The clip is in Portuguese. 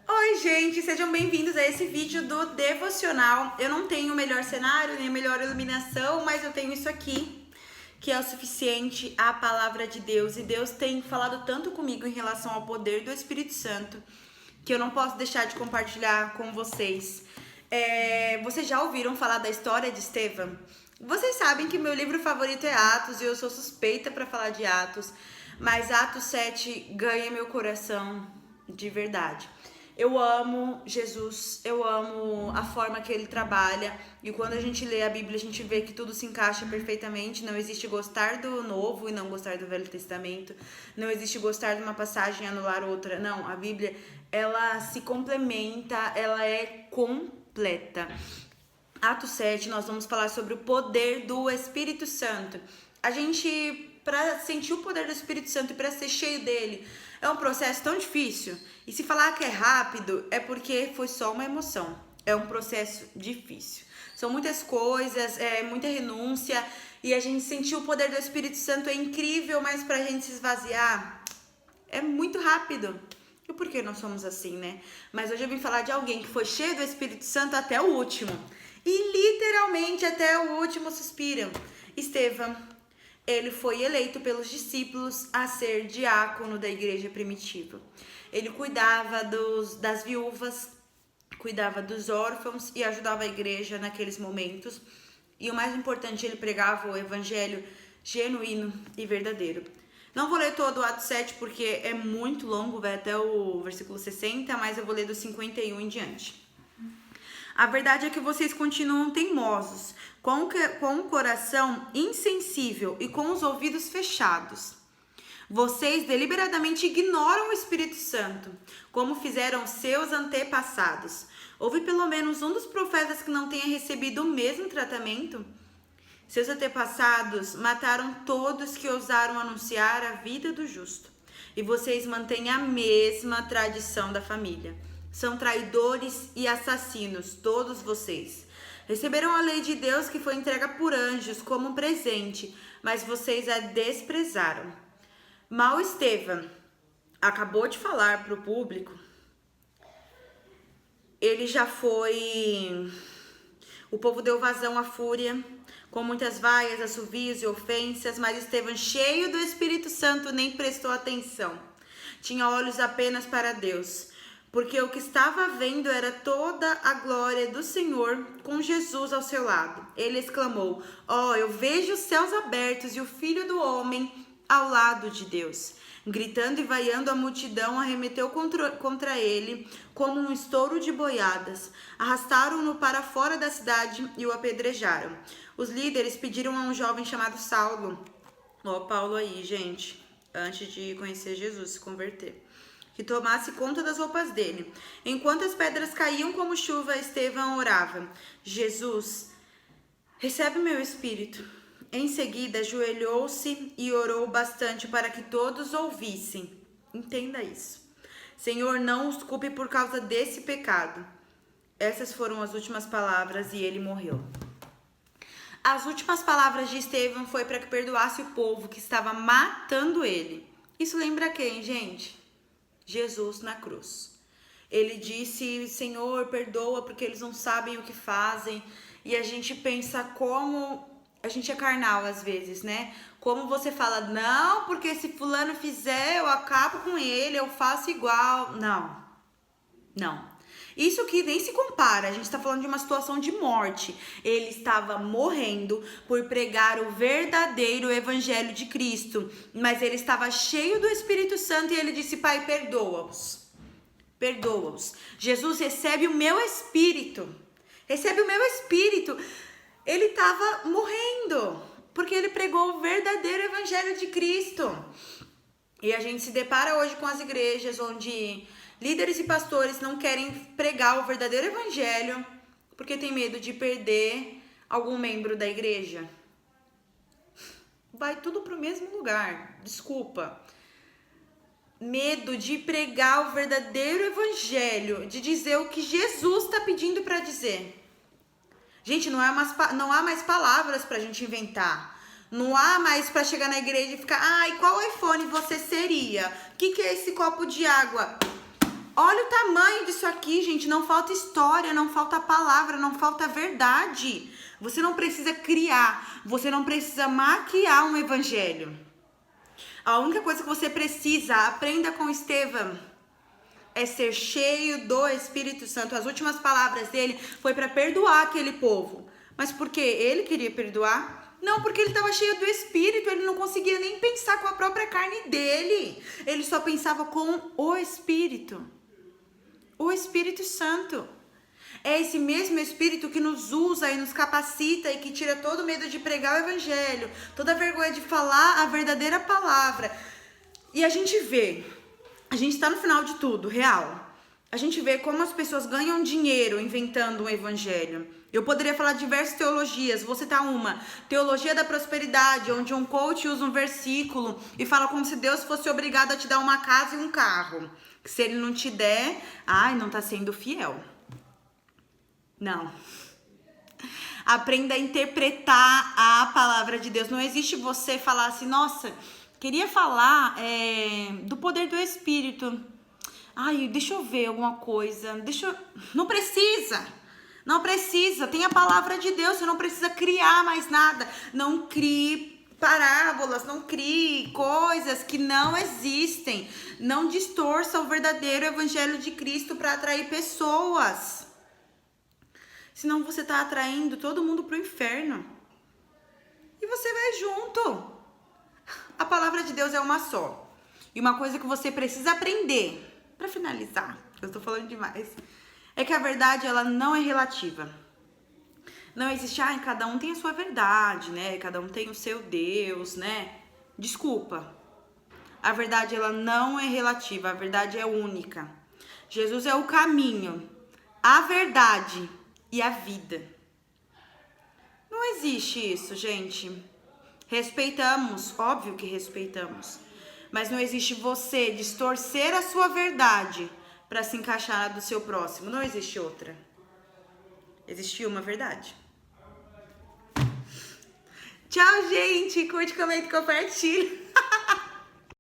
Oi, gente, sejam bem-vindos a esse vídeo do devocional. Eu não tenho o melhor cenário, nem a melhor iluminação, mas eu tenho isso aqui, que é o suficiente, a palavra de Deus. E Deus tem falado tanto comigo em relação ao poder do Espírito Santo, que eu não posso deixar de compartilhar com vocês. Vocês já ouviram falar da história de Estevão? Vocês sabem que meu livro favorito é Atos e eu sou suspeita para falar de Atos, mas Atos 7 ganha meu coração de verdade. Eu amo Jesus, eu amo a forma que ele trabalha, e quando a gente lê a Bíblia a gente vê que tudo se encaixa perfeitamente. Não existe gostar do Novo e não gostar do Velho Testamento, não existe gostar de uma passagem e anular outra. Não, a Bíblia, ela se complementa, ela é completa. Atos 7, nós vamos falar sobre o poder do Espírito Santo. A gente, para sentir o poder do Espírito Santo e para ser cheio dele, é um processo tão difícil. E se falar que é rápido, é porque foi só uma emoção. É um processo difícil. São muitas coisas, muita renúncia. E a gente sentir o poder do Espírito Santo é incrível, mas pra gente se esvaziar, é muito rápido. E por que nós somos assim, né? Mas hoje eu vim falar de alguém que foi cheio do Espírito Santo até o último. E literalmente até o último suspiro. Estevão. Ele foi eleito pelos discípulos a ser diácono da igreja primitiva. Ele cuidava das viúvas, cuidava dos órfãos e ajudava a igreja naqueles momentos. E o mais importante, ele pregava o evangelho genuíno e verdadeiro. Não vou ler todo o Atos 7 porque é muito longo, vai até o versículo 60, mas eu vou ler do 51 em diante. A verdade é que vocês continuam teimosos, com o coração insensível e com os ouvidos fechados. Vocês deliberadamente ignoram o Espírito Santo, como fizeram seus antepassados. Houve pelo menos um dos profetas que não tenha recebido o mesmo tratamento? Seus antepassados mataram todos que ousaram anunciar a vida do justo. E vocês mantêm a mesma tradição da família. São traidores e assassinos, todos vocês. Receberam a lei de Deus que foi entregue por anjos como um presente, mas vocês a desprezaram. Mal Estevão acabou de falar para o público, ele já foi... O povo deu vazão à fúria, com muitas vaias, assovios e ofensas, mas Estevão, cheio do Espírito Santo, nem prestou atenção. Tinha olhos apenas para Deus, porque o que estava vendo era toda a glória do Senhor com Jesus ao seu lado. Ele exclamou: eu vejo os céus abertos e o Filho do Homem ao lado de Deus. Gritando e vaiando, a multidão arremeteu contra ele como um estouro de boiadas. Arrastaram-no para fora da cidade e o apedrejaram. Os líderes pediram a um jovem chamado Saulo, Paulo aí, gente, antes de conhecer Jesus, se converter, que tomasse conta das roupas dele. Enquanto as pedras caíam como chuva, Estevão orava: Jesus, recebe meu espírito. Em seguida, ajoelhou-se e orou bastante para que todos ouvissem. Entenda isso. Senhor, não os culpe por causa desse pecado. Essas foram as últimas palavras e ele morreu. As últimas palavras de Estevão foi para que perdoasse o povo que estava matando ele. Isso lembra quem, gente? Jesus na cruz. Ele disse: Senhor, perdoa porque eles não sabem o que fazem. E a gente pensa como a gente é carnal às vezes, né? Como você fala: não, porque se fulano fizer, eu acabo com ele, eu faço igual. Não. Isso que nem se compara, a gente está falando de uma situação de morte. Ele estava morrendo por pregar o verdadeiro evangelho de Cristo, mas ele estava cheio do Espírito Santo e ele disse: Pai, perdoa-os. Perdoa-os. Jesus, recebe o meu espírito. Recebe o meu espírito. Ele estava morrendo porque ele pregou o verdadeiro evangelho de Cristo. E a gente se depara hoje com as igrejas onde líderes e pastores não querem pregar o verdadeiro evangelho porque tem medo de perder algum membro da igreja. Vai tudo para o mesmo lugar, desculpa. Medo de pregar o verdadeiro evangelho, de dizer o que Jesus está pedindo para dizer. Gente, não há mais palavras pra gente inventar. Não há mais pra chegar na igreja e ficar: qual iPhone você seria? O que é esse copo de água? Olha o tamanho disso aqui, gente. Não falta história, não falta palavra, não falta verdade. Você não precisa criar, você não precisa maquiar um evangelho. A única coisa que você precisa, aprenda com Estevão, é ser cheio do Espírito Santo. As últimas palavras dele foi para perdoar aquele povo. Mas por quê? Ele queria perdoar? Não, porque ele estava cheio do Espírito, ele não conseguia nem pensar com a própria carne dele. Ele só pensava com o Espírito. O Espírito Santo. É esse mesmo Espírito que nos usa e nos capacita e que tira todo o medo de pregar o Evangelho, toda a vergonha de falar a verdadeira palavra. E a gente vê, a gente está no final de tudo, real. A gente vê como as pessoas ganham dinheiro inventando um Evangelho. Eu poderia falar diversas teologias, vou citar uma. Teologia da prosperidade, onde um coach usa um versículo e fala como se Deus fosse obrigado a te dar uma casa e um carro. Que se ele não te der, não tá sendo fiel. Não. Aprenda a interpretar a palavra de Deus. Não existe você falar assim, nossa, queria falar do poder do Espírito. Deixa eu ver alguma coisa. Não precisa. Não precisa. Tem a palavra de Deus. Você não precisa criar mais nada. Não crie parábolas. Não crie coisas que não existem. Não distorça o verdadeiro evangelho de Cristo para atrair pessoas. Senão você está atraindo todo mundo para o inferno. E você vai junto. A palavra de Deus é uma só. E uma coisa que você precisa aprender, para finalizar, eu estou falando demais, é que a verdade ela não é relativa. Não existe, cada um tem a sua verdade, né? Cada um tem o seu Deus, né? Desculpa. A verdade ela não é relativa, a verdade é única. Jesus é o caminho, a verdade e a vida. Não existe isso, gente. Respeitamos, óbvio que respeitamos. Mas não existe você distorcer a sua verdade para se encaixar na do seu próximo. Não existe outra. Existe uma verdade. Tchau, gente. Curte, comenta e compartilha.